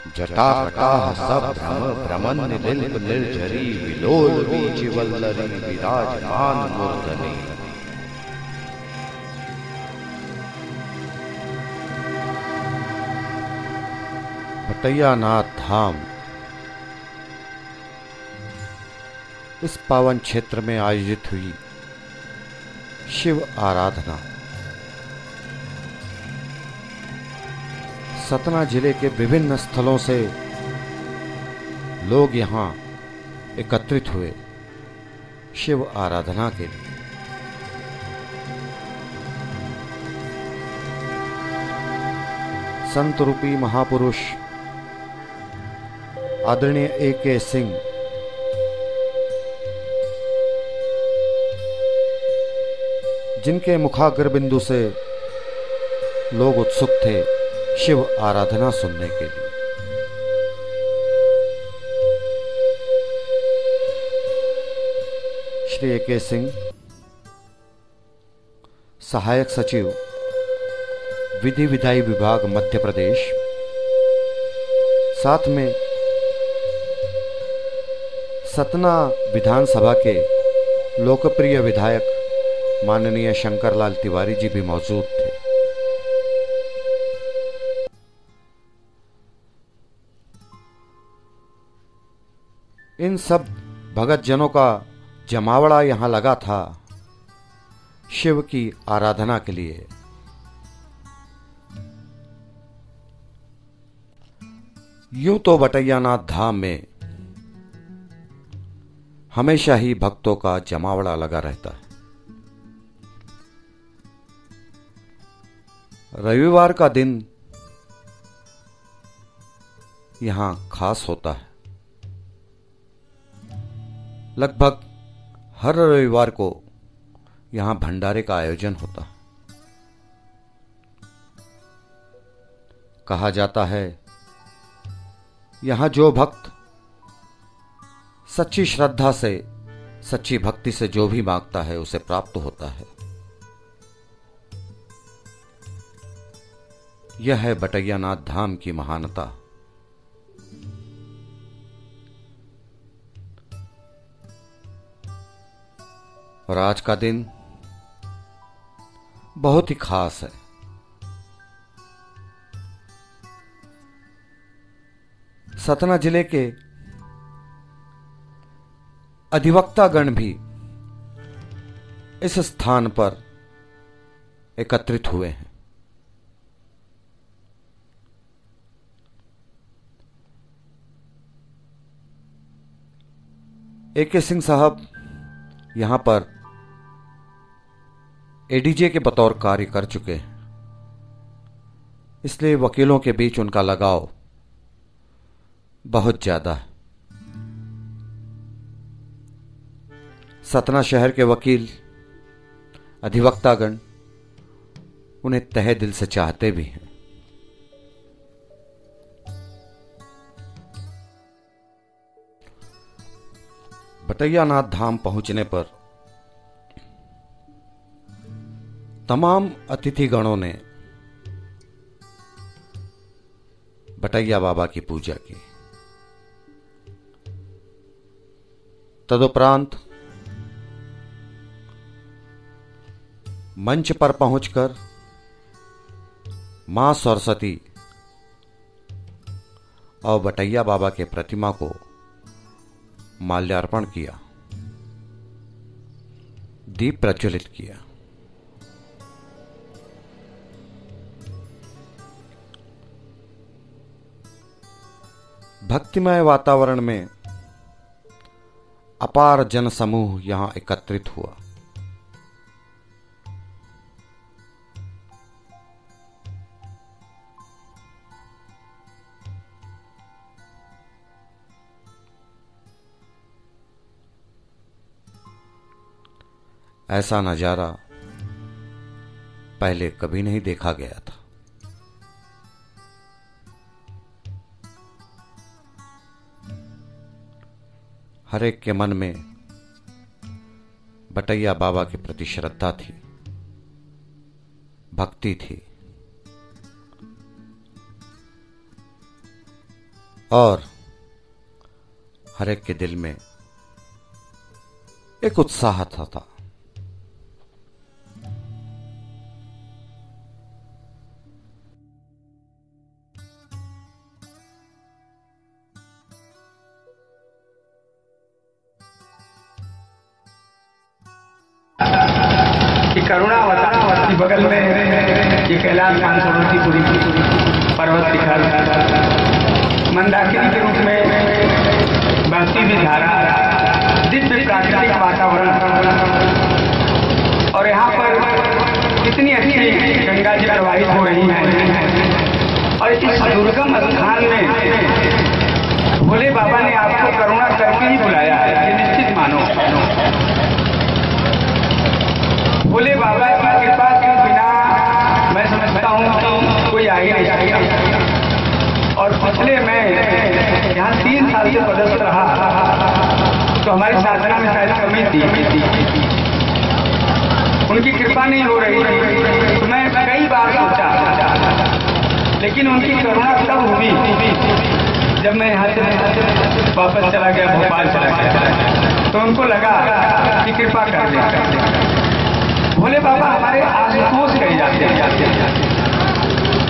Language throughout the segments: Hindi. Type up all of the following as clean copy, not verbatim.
जटा कटाह सब भ्रम भ्रमन निलिप निर्झरी विलोल बीच वल्लरी विराजमान मूर्धनि। भटैयानाथ धाम इस पावन क्षेत्र में आयोजित हुई शिव आराधना सतना जिले के विभिन्न स्थलों से लोग यहाँ एकत्रित हुए शिव आराधना के लिए। संत रूपी महापुरुष आदरणीय A.K. सिंह जिनके मुखाग्र बिंदु से लोग उत्सुक थे शिव आराधना सुनने के लिए। श्री A.K. सिंह सहायक सचिव विधि विधायी विभाग मध्य प्रदेश, साथ में सतना विधानसभा के लोकप्रिय विधायक माननीय शंकरलाल तिवारी जी भी मौजूद थे। इन सब भगत जनों का जमावड़ा यहां लगा था शिव की आराधना के लिए। यूं तो भटैयानाथ धाम में हमेशा ही भक्तों का जमावड़ा लगा रहता है। रविवार का दिन यहां खास होता है। लगभग हर रविवार को यहां भंडारे का आयोजन होता है। कहा जाता है यहां जो भक्त सच्ची श्रद्धा से सच्ची भक्ति से जो भी मांगता है उसे प्राप्त होता है। यह है भटैयानाथ धाम की महानता। और आज का दिन बहुत ही खास है। सतना जिले के अधिवक्तागण भी इस स्थान पर एकत्रित हुए हैं। A.K. सिंह साहब यहां पर ADJ के बतौर कार्य कर चुके हैं, इसलिए वकीलों के बीच उनका लगाव बहुत ज्यादा है। सतना शहर के वकील अधिवक्तागण उन्हें तहे दिल से चाहते भी हैं। भटैयानाथ धाम पहुंचने पर तमाम अतिथिगणों ने भटैया बाबा की पूजा की। तदुपरांत मंच पर पहुंचकर मां सरस्वती और भटैया बाबा के प्रतिमा को माल्यार्पण किया, दीप प्रज्वलित किया। भक्तिमय वातावरण में अपार जनसमूह यहां एकत्रित हुआ। ऐसा नजारा पहले कभी नहीं देखा गया था। हर एक के मन में भटैया बाबा के प्रति श्रद्धा थी, भक्ति थी। और हर एक के दिल में एक उत्साह था। करुणावतार की बगल में ये कैलाश मानसरोवर की पूरी पर्वत शिखर, मंदाकिनी के रूप में बहती हुई धारा, दिव्य प्राकृतिक वातावरण, और यहाँ पर कितनी अच्छी गंगा जी प्रवाहित हो रही हैं। और इस दुर्गम स्थान में भोले बाबा ने आपको करुणा करके ही बुलाया है, ये निश्चित मानो। भोले बाबा की कृपा के बिना मैं समझता हूँ कि कोई आ ही नहीं सकता। और पिछले मैं यहाँ 3 साल से पदस्थ रहा तो हमारी साधना में शायद कमी थी, उनकी कृपा नहीं हो रही तो मैं कई बार सोचा, लेकिन उनकी करुणा तब हुई जब मैं यहाँ से वापस चला गया, भोपाल चला गया, तो उनको लगा कि कृपा कर दे। भोले बाबा हमारे आशुतोष कहे जाते हैं।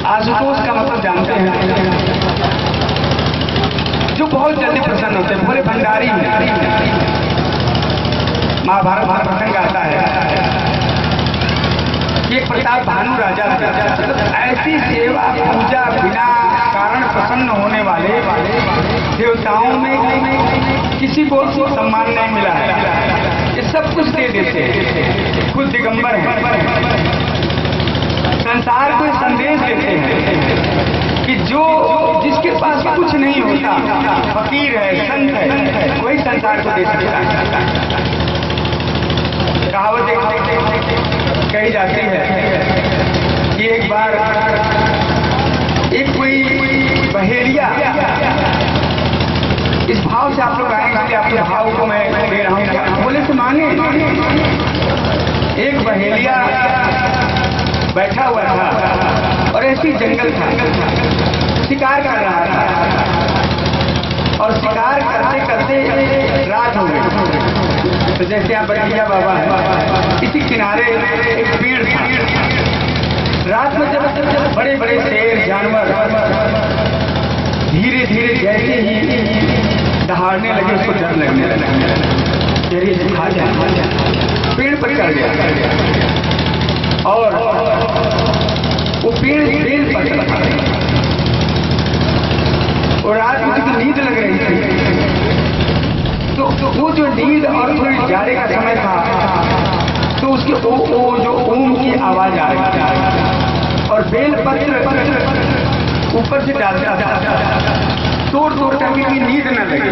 आशुतोष का मतलब जानते हैं, जो बहुत जल्दी प्रसन्न होते हैं। भोले भंडारी हैं। महाभारत में प्रसंग आता है कि एक प्रताप भानु राजा थे, ऐसी सेवा पूजा बिना कारण प्रसन्न होने वाले देवताओं में किसी को सम्मान नहीं मिला है। ये सब कुछ दे देते हैं, खुद दिगंबर हैं, संसार को संदेश देते हैं कि जो जिसके पास कुछ नहीं होता, फकीर है, संत है, वही संसार को दे सकता है। कहावत कही जाती है कि एक बार एक कोई बहेलिया, इस भाव से आप लोग आएंगे, आपके भाव को मैं दे रहा हूँ, बोले तो माने। एक बहेलिया बैठा हुआ था और ऐसी जंगल था, शिकार कर रहा था, और शिकार करते करते रात हो गई। तो जैसे आप बड़ैया बाबा है, इसी किनारे एक पेड़ था। रात में जब बड़े बड़े शेर जानवर धीरे धीरे जैसे ही दहाड़ने लगे, उसको डर लगने लगा, चलिए खा जाए, पेड़ पर चढ़ गया और वो पेड़ बेल पर चढ़ा। और रात में जब नींद लग रही थी तो वो जो नींद और थोड़ी जाड़े का समय था तो उसके वो जो ओम की आवाज आ रही थी और बेल पत्र ऊपर से डालता था, तोड़ तोड़ करके की नींद न लगी।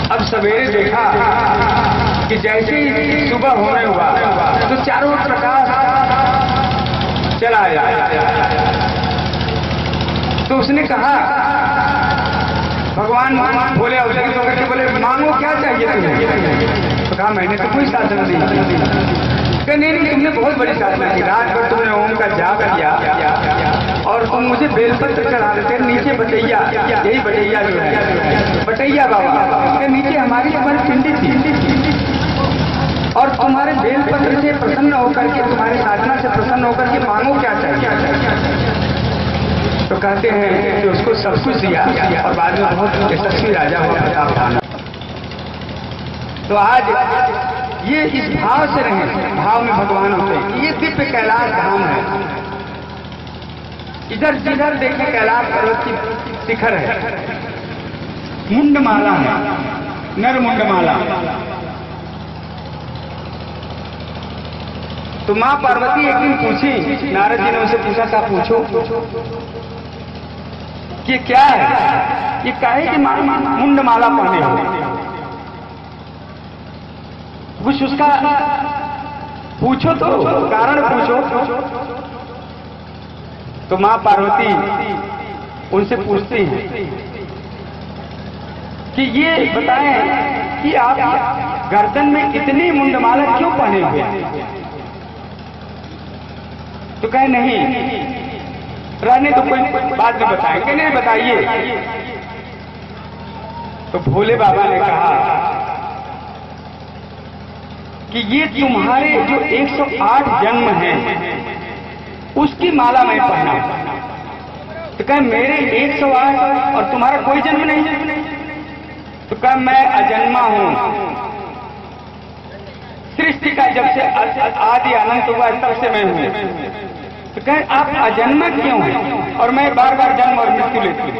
अब सवेरे देखा कि जैसे ही सुबह होने हुआ तो चारों प्रकाश चला आया। तो उसने कहा, भगवान बोले अवतरित होकर के बोले, मांगो क्या चाहिए तुम्हें? तो कहा मैंने तो कोई साधना नहीं की। नहीं, तुमने बहुत बड़ी साधना की, रात भर तुमने ओम का जाप किया और तुम मुझे बेलपत्र चढ़ा देते। नीचे बटैया, यही बटैया जो है, बटैया बाबा के नीचे हमारी पिंडी थी, और तुम्हारे बेलपत्र से प्रसन्न होकर के, तुम्हारी साधना से प्रसन्न होकर के मांगो क्या चाहिए? तो कहते हैं कि उसको सब कुछ दिया और बाद में बहुत यशस्वी राजा हुआ प्रताप भानु। तो आज ये इस भाव से रहे, भाव में भगवान होते हैं। ये दिव्य कैलाश धाम है। इधर जिधर देखे कैलाश पर्वत की शिखर है, मुंडमाला है, नर मुंडमाला। तो मां पार्वती एक दिन पूछी, नारद जी ने उनसे पूछा था, पूछो ये क्या है? ये काहे कि मुंडमाला पहने हो? कुछ उसका पूछो, तो कारण पूछो। तो मां पार्वती उनसे पूछती हैं कि ये बताएं कि आप गर्दन में इतनी मुंडमाला क्यों पहने हुए? तो कहे नहीं, रहने तो कोई बात नहीं बताएंगे। नहीं बताइए। तो भोले बाबा ने कहा कि ये तुम्हारे जो 108 जन्म हैं उसकी माला मैं पहना। तो कहे मेरे 108 और तुम्हारा कोई जन्म नहीं। तो कहे मैं अजन्मा हूं, सृष्टि का जब से आदि अनंत हुआ तब से मैं हूं। तो कहे आप अजन्मा क्यों हैं और मैं बार बार जन्म और मृत्यु लेती हूं?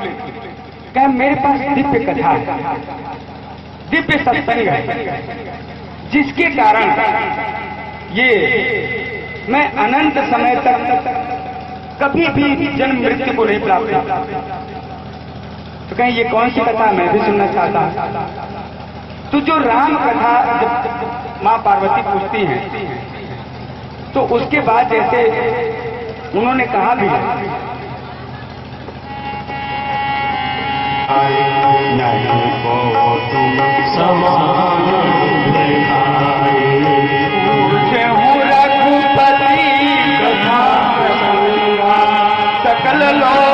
कहे मेरे पास दिव्य कथा है, दिव्य सत्संग है, जिसके कारण ये मैं अनंत समय तक कभी भी जन्म मृत्यु को नहीं प्राप्त होता। तो कहें ये कौन सी कथा मैं भी सुनना चाहता हूं। तो जो राम कथा जब मां पार्वती पूछती हैं तो उसके बाद जैसे उन्होंने कहा भी नहीं को तुम समान रघुपति कथा सकल लोक